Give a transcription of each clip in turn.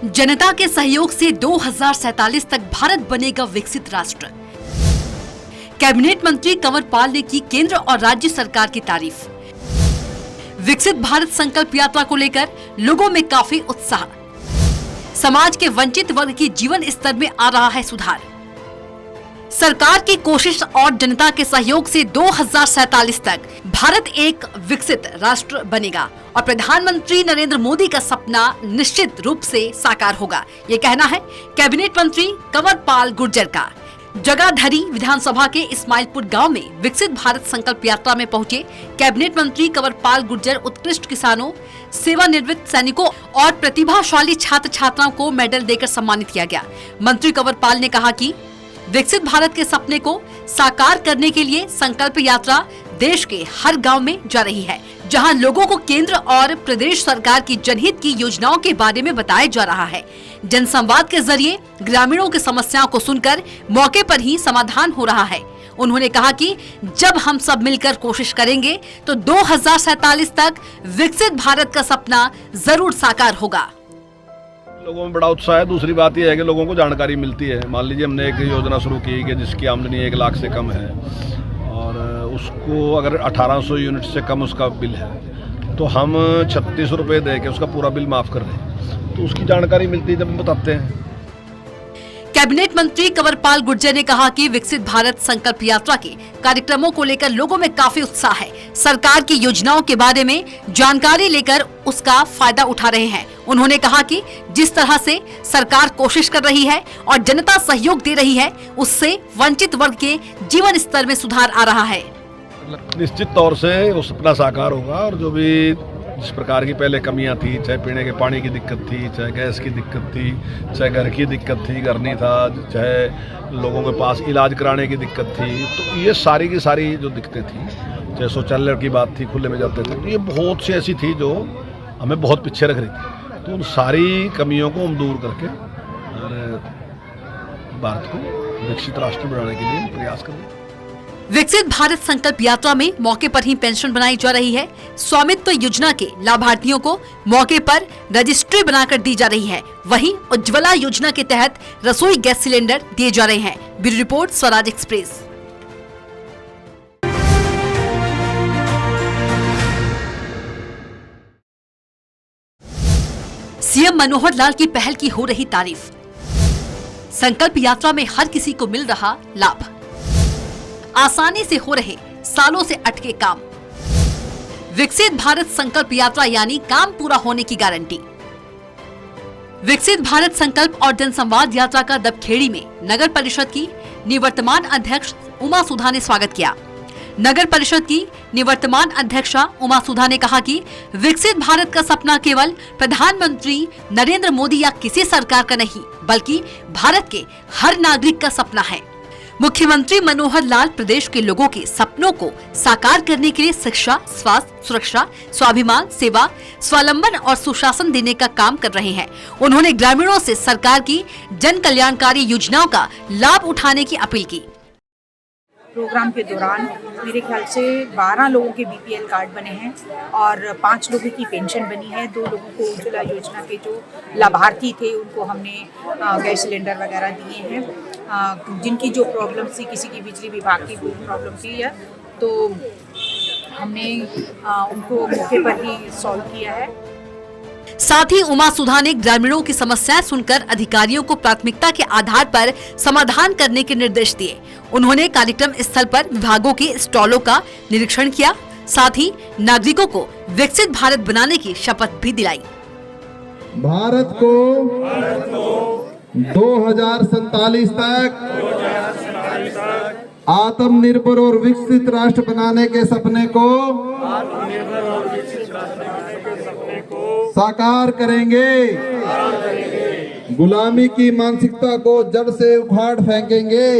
जनता के सहयोग से 2047 तक भारत बनेगा विकसित राष्ट्र। कैबिनेट मंत्री कंवर पाल ने की केंद्र और राज्य सरकार की तारीफ। विकसित भारत संकल्प यात्रा को लेकर लोगों में काफी उत्साह। समाज के वंचित वर्ग के जीवन स्तर में आ रहा है सुधार। सरकार की कोशिश और जनता के सहयोग से 2047 तक भारत एक विकसित राष्ट्र बनेगा और प्रधानमंत्री नरेंद्र मोदी का सपना निश्चित रूप से साकार होगा, ये कहना है कैबिनेट मंत्री कंवर पाल गुर्जर का। जगाधरी विधानसभा के इस्माइलपुर गांव में विकसित भारत संकल्प यात्रा में पहुंचे कैबिनेट मंत्री कंवर पाल गुर्जर उत्कृष्ट किसानों, सेवानिवृत्त सैनिकों और प्रतिभाशाली छात्र छात्राओं को मेडल देकर सम्मानित किया गया। मंत्री कंवर पाल ने कहा कि विकसित भारत के सपने को साकार करने के लिए संकल्प यात्रा देश के हर गांव में जा रही है, जहां लोगों को केंद्र और प्रदेश सरकार की जनहित की योजनाओं के बारे में बताया जा रहा है। जनसंवाद के जरिए ग्रामीणों की समस्याओं को सुनकर मौके पर ही समाधान हो रहा है। उन्होंने कहा कि जब हम सब मिलकर कोशिश करेंगे तो 2047 तक विकसित भारत का सपना जरूर साकार होगा। लोगों में बड़ा उत्साह है। दूसरी बात यह है कि लोगों को जानकारी मिलती है। मान लीजिए हमने एक योजना शुरू की कि जिसकी आमदनी 1 लाख से कम है और उसको अगर 1800 यूनिट से कम उसका बिल है तो हम 36 रुपये दे के उसका पूरा बिल माफ कर रहे हैं। तो उसकी जानकारी मिलती है जब हम बताते हैं। कैबिनेट मंत्री कंवर पाल गुर्जर ने कहा कि विकसित भारत संकल्प यात्रा के कार्यक्रमों को लेकर लोगों में काफी उत्साह है। सरकार की योजनाओं के बारे में जानकारी लेकर उसका फायदा उठा रहे हैं। उन्होंने कहा कि जिस तरह से सरकार कोशिश कर रही है और जनता सहयोग दे रही है, उससे वंचित वर्ग के जीवन स्तर में सुधार आ रहा है। निश्चित तौर से वो सपना साकार होगा और जो भी जिस प्रकार की पहले कमियां थी, चाहे पीने के पानी की दिक्कत थी, चाहे गैस की दिक्कत थी, चाहे घर की दिक्कत थी, घर नहीं था, चाहे लोगों के पास इलाज कराने की दिक्कत थी, तो ये सारी की सारी जो दिक्कतें थी, चाहे शौचालय की बात थी, खुले में जाते थे, तो ये बहुत सी ऐसी थी जो हमें बहुत पीछे रख रही थी। तो उन सारी कमियों को हम दूर करके और भारत को विकसित राष्ट्र बनाने के लिए प्रयास करें। विकसित भारत संकल्प यात्रा में मौके पर ही पेंशन बनाई जा रही है। स्वामित्व योजना के लाभार्थियों को मौके पर रजिस्ट्री बनाकर दी जा रही है। वहीं उज्ज्वला योजना के तहत रसोई गैस सिलेंडर दिए जा रहे हैं। Bureau report, Swaraj express. CM Manohar Lal की पहल की हो रही तारीफ। संकल्प यात्रा में हर किसी को मिल रहा लाभ। आसानी से हो रहे सालों से अटके काम। विकसित भारत संकल्प यात्रा यानी काम पूरा होने की गारंटी। विकसित भारत संकल्प और जनसंवाद यात्रा का दबखेड़ी में नगर परिषद की निवर्तमान अध्यक्ष उमा सुधा ने स्वागत किया। नगर परिषद की निवर्तमान अध्यक्षा उमा सुधा ने कहा कि विकसित भारत का सपना केवल प्रधानमंत्री नरेंद्र मोदी या किसी सरकार का नहीं, बल्कि भारत के हर नागरिक का सपना है। मुख्यमंत्री मनोहर लाल प्रदेश के लोगों के सपनों को साकार करने के लिए शिक्षा, स्वास्थ्य, सुरक्षा, स्वाभिमान, सेवा, स्वावलंबन और सुशासन देने का काम कर रहे हैं। उन्होंने ग्रामीणों से सरकार की जन कल्याणकारी योजनाओं का लाभ उठाने की अपील की। प्रोग्राम के दौरान मेरे ख्याल से 12 लोगों के बीपीएल कार्ड बने हैं और 5 लोगों की पेंशन बनी है। 2 लोगों को उज्ज्वला योजना के जो लाभार्थी थे उनको हमने गैस सिलेंडर वगैरह दिए हैं। जिनकी जो प्रॉब्लम थी, किसी की बिजली विभाग की कोई प्रॉब्लम थी या तो हमने उनको मौके पर ही सॉल्व किया है। साथ ही उमा सुधा ने ग्रामीणों की समस्याएं सुनकर अधिकारियों को प्राथमिकता के आधार पर समाधान करने के निर्देश दिए। उन्होंने कार्यक्रम स्थल पर विभागों के स्टॉलों का निरीक्षण किया। साथ ही नागरिकों को विकसित भारत बनाने की शपथ भी दिलाई। भारत को 2047 तक आत्मनिर्भर और विकसित राष्ट्र बनाने के सपने को साकार करेंगे। गुलामी की मानसिकता को जड़ से उखाड़ फेंकेंगे।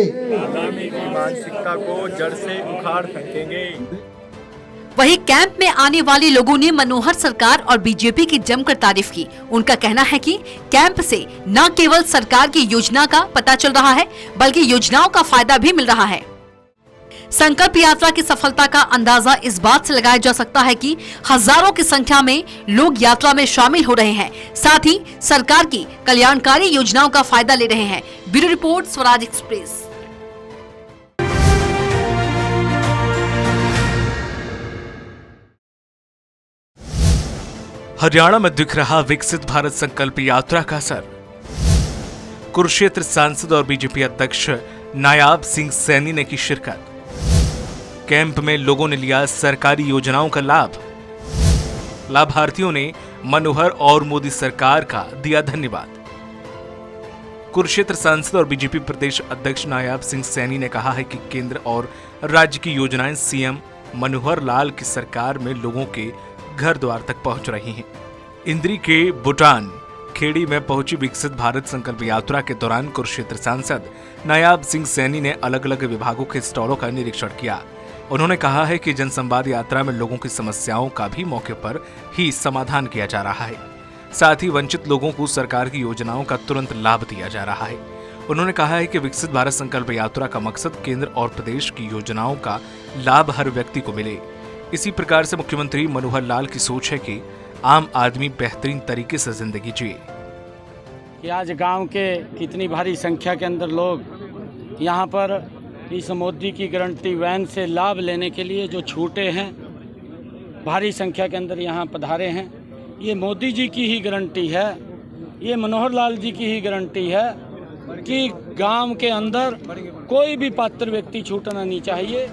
वहीं कैंप में आने वाले लोगों ने मनोहर सरकार और बीजेपी की जमकर तारीफ की। उनका कहना है कि कैंप से न केवल सरकार की योजना का पता चल रहा है, बल्कि योजनाओं का फायदा भी मिल रहा है। संकल्प यात्रा की सफलता का अंदाजा इस बात से लगाया जा सकता है कि हजारों की संख्या में लोग यात्रा में शामिल हो रहे हैं, साथ ही सरकार की कल्याणकारी योजनाओं का फायदा ले रहे हैं। Bureau report, Swaraj express. Haryana में दिख रहा विकसित भारत संकल्प यात्रा का असर। कुरुक्षेत्र सांसद और बीजेपी अध्यक्ष नायाब सिंह सैनी ने की शिरकत। कैंप में लोगों ने लिया सरकारी योजनाओं का लाभ। लाभार्थियों ने मनोहर और मोदी सरकार का दिया धन्यवाद। कुरुक्षेत्र सांसद और बीजेपी प्रदेश अध्यक्ष नायाब सिंह सैनी ने कहा है कि केंद्र और राज्य की योजनाएं सीएम मनोहर लाल की सरकार में लोगों के घर द्वार तक पहुंच रही हैं। इंद्री के भूटान खेड़ी में पहुंची विकसित भारत संकल्प यात्रा के दौरान कुरुक्षेत्र सांसद नायाब सिंह सैनी ने अलग अलग विभागों के स्टॉलों का निरीक्षण किया। उन्होंने कहा है कि जनसंवाद यात्रा में लोगों की समस्याओं का भी मौके पर ही समाधान किया जा रहा है, साथ ही वंचित लोगों को सरकार की योजनाओं का तुरंत लाभ दिया जा रहा है। उन्होंने कहा है कि विकसित भारत संकल्प यात्रा का मकसद केंद्र और प्रदेश की योजनाओं का लाभ हर व्यक्ति को मिले। इसी प्रकार से मुख्यमंत्री मनोहर लाल की सोच है कि आम आदमी बेहतरीन तरीके से जिंदगी जिए। कि आज गांव के कितनी भारी संख्या के अंदर लोग यहाँ पर इस मोदी की गारंटी वैन से लाभ लेने के लिए जो छूटे हैं, भारी संख्या के अंदर यहाँ पधारे हैं। ये मोदी जी की ही गारंटी है, ये मनोहर लाल जी की ही गारंटी है कि गांव के अंदर कोई भी पात्र व्यक्ति छूटना नहीं चाहिए।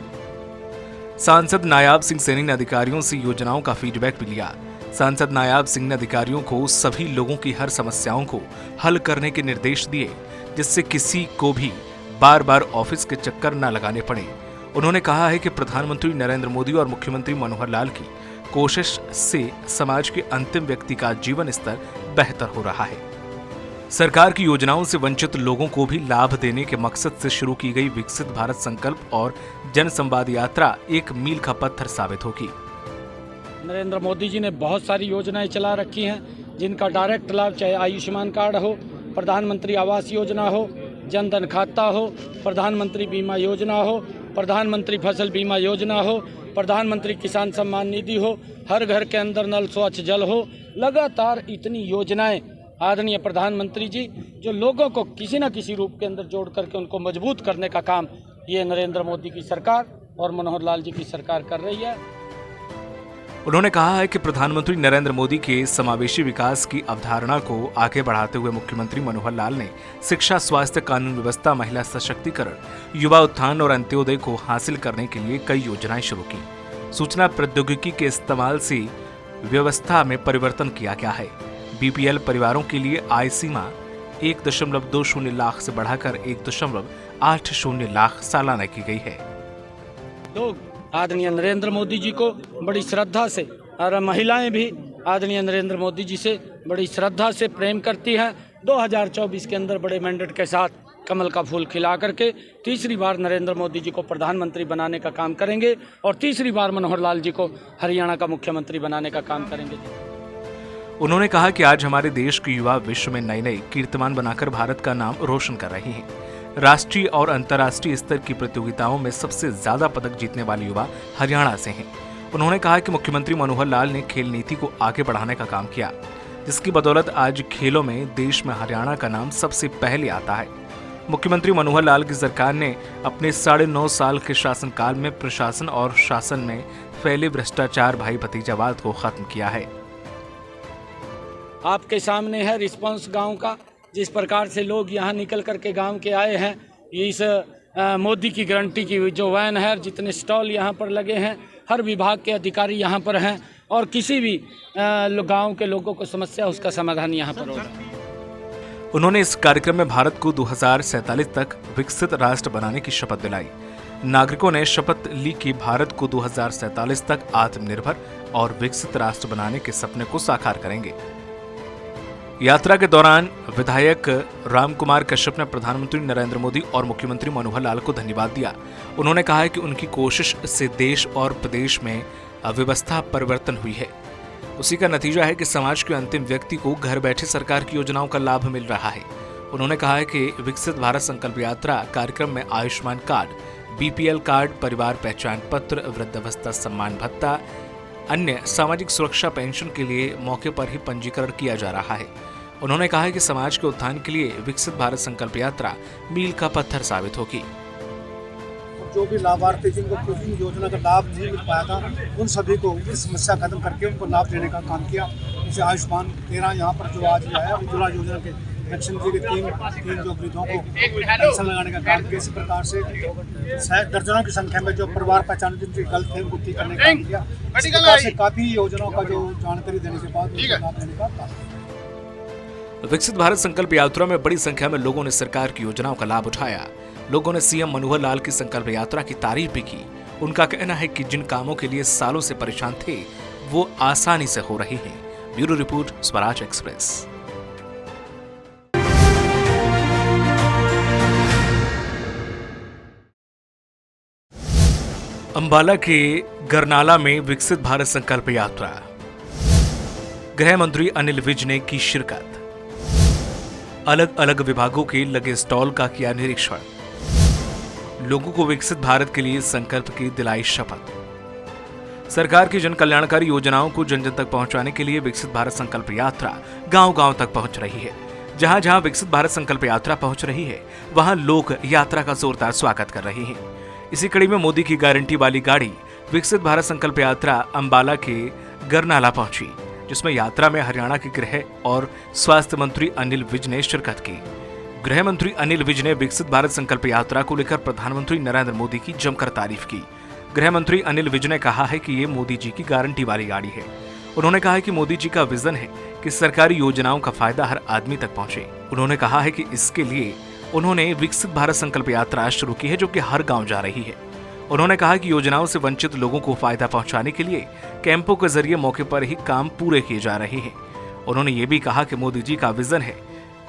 सांसद नायाब सिंह सैनी ने अधिकारियों से योजनाओं का फीडबैक भी लिया। सांसद नायाब सिंह ने अधिकारियों को सभी लोगों की हर समस्याओं को हल करने के निर्देश दिए, जिससे किसी को भी बार बार ऑफिस के चक्कर न लगाने पड़े। उन्होंने कहा है कि प्रधानमंत्री नरेंद्र मोदी और मुख्यमंत्री मनोहर लाल की कोशिश से समाज के अंतिम व्यक्ति का जीवन स्तर बेहतर हो रहा है। सरकार की योजनाओं से वंचित लोगों को भी लाभ देने के मकसद से शुरू की गई विकसित भारत संकल्प और जन संवाद यात्रा एक मील का पत्थर साबित होगी। नरेंद्र मोदी जी ने बहुत सारी योजनाएं चला रखी हैं, जिनका डायरेक्ट लाभ चाहे आयुष्मान कार्ड हो, प्रधानमंत्री आवास योजना हो, जन धन खाता हो, प्रधानमंत्री बीमा योजना हो, प्रधानमंत्री फसल बीमा योजना हो, प्रधानमंत्री किसान सम्मान निधि हो, हर घर के अंदर नल स्वच्छ जल हो। लगातार इतनी योजनाएं आदरणीय प्रधानमंत्री जी जो लोगों को किसी न किसी रूप के अंदर जोड़ करके उनको मजबूत करने का काम ये नरेंद्र मोदी की सरकार और मनोहर लाल जी की सरकार कर रही है। उन्होंने कहा है कि प्रधानमंत्री नरेंद्र मोदी के समावेशी विकास की अवधारणा को आगे बढ़ाते हुए मुख्यमंत्री मनोहर लाल ने शिक्षा, स्वास्थ्य, कानून व्यवस्था, महिला सशक्तिकरण, युवा उत्थान और अंत्योदय को हासिल करने के लिए कई योजनाएं शुरू की। सूचना प्रौद्योगिकी के इस्तेमाल से व्यवस्था में परिवर्तन किया गया है। बीपीएल परिवारों के लिए आय सीमा 1.20 लाख से बढ़ाकर 1.80 लाख सालाना की गई है। लोग आदरणीय नरेंद्र मोदी जी को बड़ी श्रद्धा से और महिलाएं भी आदरणीय नरेंद्र मोदी जी से बड़ी श्रद्धा से प्रेम करती हैं। 2024 के अंदर बड़े मैंडेट के साथ कमल का फूल खिला करके तीसरी बार नरेंद्र मोदी जी को प्रधानमंत्री बनाने का काम करेंगे और तीसरी बार मनोहर लाल जी को हरियाणा का मुख्यमंत्री बनाने का काम करेंगे। उन्होंने कहा कि आज हमारे देश के युवा विश्व में नए नए कीर्तिमान बनाकर भारत का नाम रोशन कर रहे हैं। राष्ट्रीय और अंतर्राष्ट्रीय स्तर की प्रतियोगिताओं में सबसे ज्यादा पदक जीतने वाले युवा हरियाणा से हैं। उन्होंने कहा कि मुख्यमंत्री मनोहर लाल ने खेल नीति को आगे बढ़ाने का काम किया, जिसकी बदौलत आज खेलों में देश में हरियाणा का नाम सबसे पहले आता है। मुख्यमंत्री मनोहर लाल की सरकार ने अपने 9.5 साल के शासनकाल में प्रशासन और शासन में फैले भ्रष्टाचार, भाई भतीजावाद को खत्म किया है। आपके सामने है रिस्पांस गांव का, जिस प्रकार से लोग यहाँ निकल करके गांव के आए हैं। इस मोदी की गारंटी की जो वैन है, जितने स्टॉल यहाँ पर लगे हैं, हर विभाग के अधिकारी यहाँ पर हैं और किसी भी गांव के लोगों को समस्या उसका समाधान यहाँ पर होगा। उन्होंने इस कार्यक्रम में भारत को 2047 तक विकसित राष्ट्र बनाने की शपथ दिलाई। नागरिकों ने शपथ ली कि भारत को 2047 तक आत्मनिर्भर और विकसित राष्ट्र बनाने के सपने को साकार करेंगे। यात्रा के दौरान विधायक रामकुमार कश्यप ने प्रधानमंत्री नरेंद्र मोदी और मुख्यमंत्री मनोहर लाल को धन्यवाद दिया। उन्होंने कहा है कि उनकी कोशिश से देश और प्रदेश में व्यवस्था परिवर्तन हुई है। उसी का नतीजा है कि समाज के अंतिम व्यक्ति को घर बैठे सरकार की योजनाओं का लाभ मिल रहा है। उन्होंने कहा है कि विकसित भारत संकल्प यात्रा कार्यक्रम में आयुष्मान कार्ड, बीपीएल कार्ड, परिवार पहचान पत्र, वृद्धावस्था सम्मान भत्ता, अन्य सामाजिक सुरक्षा पेंशन के लिए मौके पर ही पंजीकरण किया जा रहा है। उन्होंने कहा है कि समाज के उत्थान के लिए विकसित भारत संकल्प यात्रा मील का पत्थर साबित होगी। जो भी लाभार्थी जिनको किसी योजना का लाभ नहीं मिल पाया था, उन सभी को इस समस्या खत्म करके उनको लाभ देने का काम किया। जैसे आयुष्मान 13 यहाँ पर जो आज आया, उज्ज्वला योजना के पेंशन जी के तीन जो वृद्धों को पेंशन लगाने का काम किया। इसी प्रकार से दर्जनों की संख्या में जो परिवार पहचान जिनकी गलत थे उनको ठीक करने का काम किया। इस प्रकार से काफी योजनाओं का जो जानकारी देने के बाद लाभ देने का काम। विकसित भारत संकल्प यात्रा में बड़ी संख्या में लोगों ने सरकार की योजनाओं का लाभ उठाया। लोगों ने सीएम मनोहर लाल की संकल्प यात्रा की तारीफ भी की। उनका कहना है कि जिन कामों के लिए सालों से परेशान थे वो आसानी से हो रहे हैं। Bureau report, Swaraj express. Ambala के गरनाला में विकसित भारत संकल्प यात्रा। गृह मंत्री अनिल विज ने की शिरकत। अलग अलग विभागों के लगे स्टॉल का किया निरीक्षण। लोगों को विकसित भारत के लिए संकल्प की दिलाई शपथ। सरकार की जन कल्याणकारी योजनाओं को जन जन तक पहुंचाने के लिए विकसित भारत संकल्प यात्रा गांव-गांव तक पहुंच रही है। जहां जहां विकसित भारत संकल्प यात्रा पहुंच रही है, वहां लोग यात्रा का जोरदार स्वागत कर रहे हैं। इसी कड़ी में मोदी की गारंटी वाली गाड़ी विकसित भारत संकल्प यात्रा अंबाला के गरनाला पहुंची, जिसमें यात्रा में हरियाणा के गृह और स्वास्थ्य मंत्री अनिल विज ने शिरकत की। गृह मंत्री अनिल विज ने विकसित भारत संकल्प यात्रा को लेकर प्रधानमंत्री नरेंद्र मोदी की जमकर तारीफ की। गृह मंत्री अनिल विज ने कहा है कि ये मोदी जी की गारंटी वाली गाड़ी है। उन्होंने कहा है कि मोदी जी का विजन है कि सरकारी योजनाओं का फायदा हर आदमी तक पहुंचे। उन्होंने कहा है कि इसके लिए उन्होंने विकसित भारत संकल्प यात्रा शुरू की है, जो कि हर गांव जा रही है। उन्होंने कहा कि योजनाओं से वंचित लोगों को फायदा पहुंचाने के लिए कैंपों के जरिए मौके पर ही काम पूरे किए जा रहे हैं। उन्होंने ये भी कहा कि मोदी जी का विजन है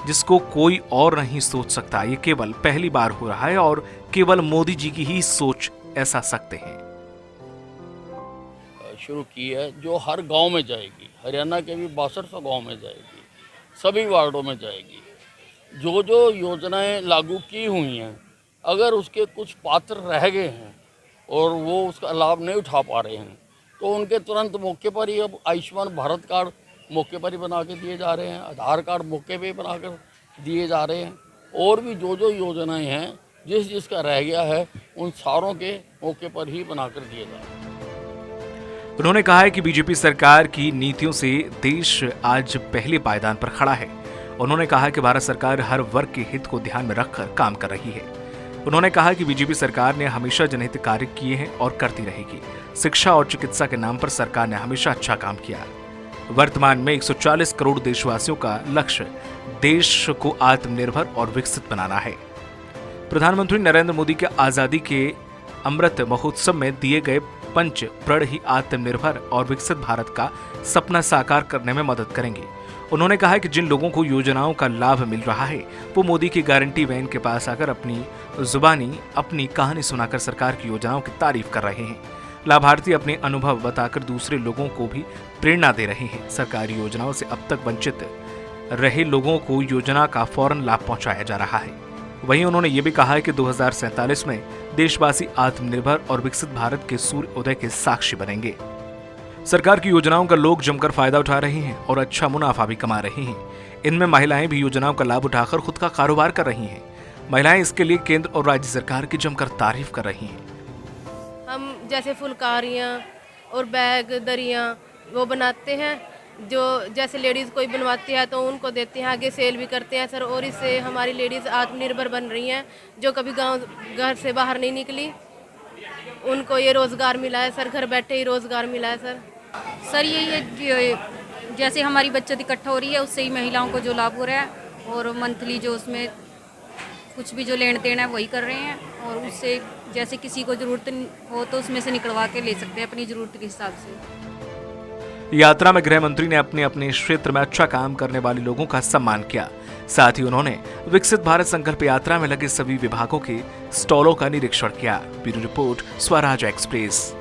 जिसको कोई और नहीं सोच सकता। ये केवल पहली बार हो रहा है और केवल मोदी जी की ही सोच ऐसा सकते हैं। शुरू की है जो हर गांव में जाएगी। हरियाणा के भी 6200 गांव में जाएगी, सभी वार्डों में जाएगी। जो जो योजनाएं लागू की हुई हैं, अगर उसके कुछ पात्र रह गए हैं और वो उसका लाभ नहीं उठा पा रहे हैं, तो उनके तुरंत मौके पर ही अब आयुष्मान भारत कार्ड मौके पर ही बना के दिए जा रहे हैं, आधार कार्ड मौके पे ही बनाकर दिए जा रहे हैं। और भी जो जो योजनाएं हैं, जिसका रह गया है, उन सारों के मौके पर ही बनाकर दिए जा रहे हैं। उन्होंने कहा है कि बीजेपी सरकार की नीतियों से देश आज पहले पायदान पर खड़ा है। उन्होंने कहा कि भारत सरकार हर वर्ग के हित को ध्यान में रखकर काम कर रही है। उन्होंने कहा कि बीजेपी सरकार ने हमेशा जनहित कार्य किए हैं और करती रहेगी। शिक्षा और चिकित्सा के नाम पर सरकार ने हमेशा अच्छा काम किया। वर्तमान में 140 करोड़ देशवासियों का लक्ष्य देश को आत्मनिर्भर और विकसित बनाना है। प्रधानमंत्री नरेंद्र मोदी के आजादी के अमृत महोत्सव में दिए गए पंच प्रण ही आत्मनिर्भर और विकसित भारत का सपना साकार करने में मदद करेंगे। उन्होंने कहा कि जिन लोगों को योजनाओं का लाभ मिल रहा है, वो मोदी की गारंटी वैन के पास आकर अपनी जुबानी अपनी कहानी सुनाकर सरकार की योजनाओं की तारीफ कर रहे हैं। लाभार्थी अपने अनुभव बताकर दूसरे लोगों को भी प्रेरणा दे रहे हैं। सरकारी योजनाओं से अब तक वंचित रहे लोगों को योजना का फौरन लाभ पहुंचाया जा रहा है। वहीं उन्होंने ये भी कहा है कि 2047 में देशवासी आत्मनिर्भर और विकसित भारत के सूर्य उदय के साक्षी बनेंगे। सरकार की योजनाओं का लोग जमकर फायदा उठा रहे हैं और अच्छा मुनाफा भी कमा रहे हैं। इनमें महिलाएं भी योजनाओं का लाभ उठाकर खुद का कारोबार कर रही हैं। महिलाएं इसके लिए केंद्र और राज्य सरकार की जमकर तारीफ कर रही हैं। हम जैसे फुलकारियाँ और बैग दरियाँ वो बनाते हैं, जो जैसे लेडीज़ कोई बनवाती है तो उनको देते हैं, आगे सेल भी करते हैं सर। और इससे हमारी लेडीज़ आत्मनिर्भर बन रही हैं, जो कभी गांव घर से बाहर नहीं निकली, उनको ये रोज़गार मिला है सर। घर बैठे ही रोज़गार मिला है सर। यही है जैसे हमारी बचत इकट्ठा हो रही है, उससे ही महिलाओं को जो लाभ हो रहा है। और मंथली जो उसमें कुछ भी जो लेन देन है वही कर रहे हैं। और उससे जैसे किसी को ज़रूरत हो तो उसमें से निकलवा के ले सकते हैं अपनी ज़रूरत के हिसाब से। यात्रा में गृह मंत्री ने अपने अपने क्षेत्र में अच्छा काम करने वाले लोगों का सम्मान किया। साथ ही उन्होंने विकसित भारत संकल्प यात्रा में लगे सभी विभागों के स्टॉलों का निरीक्षण किया। Bureau report, Swaraj express.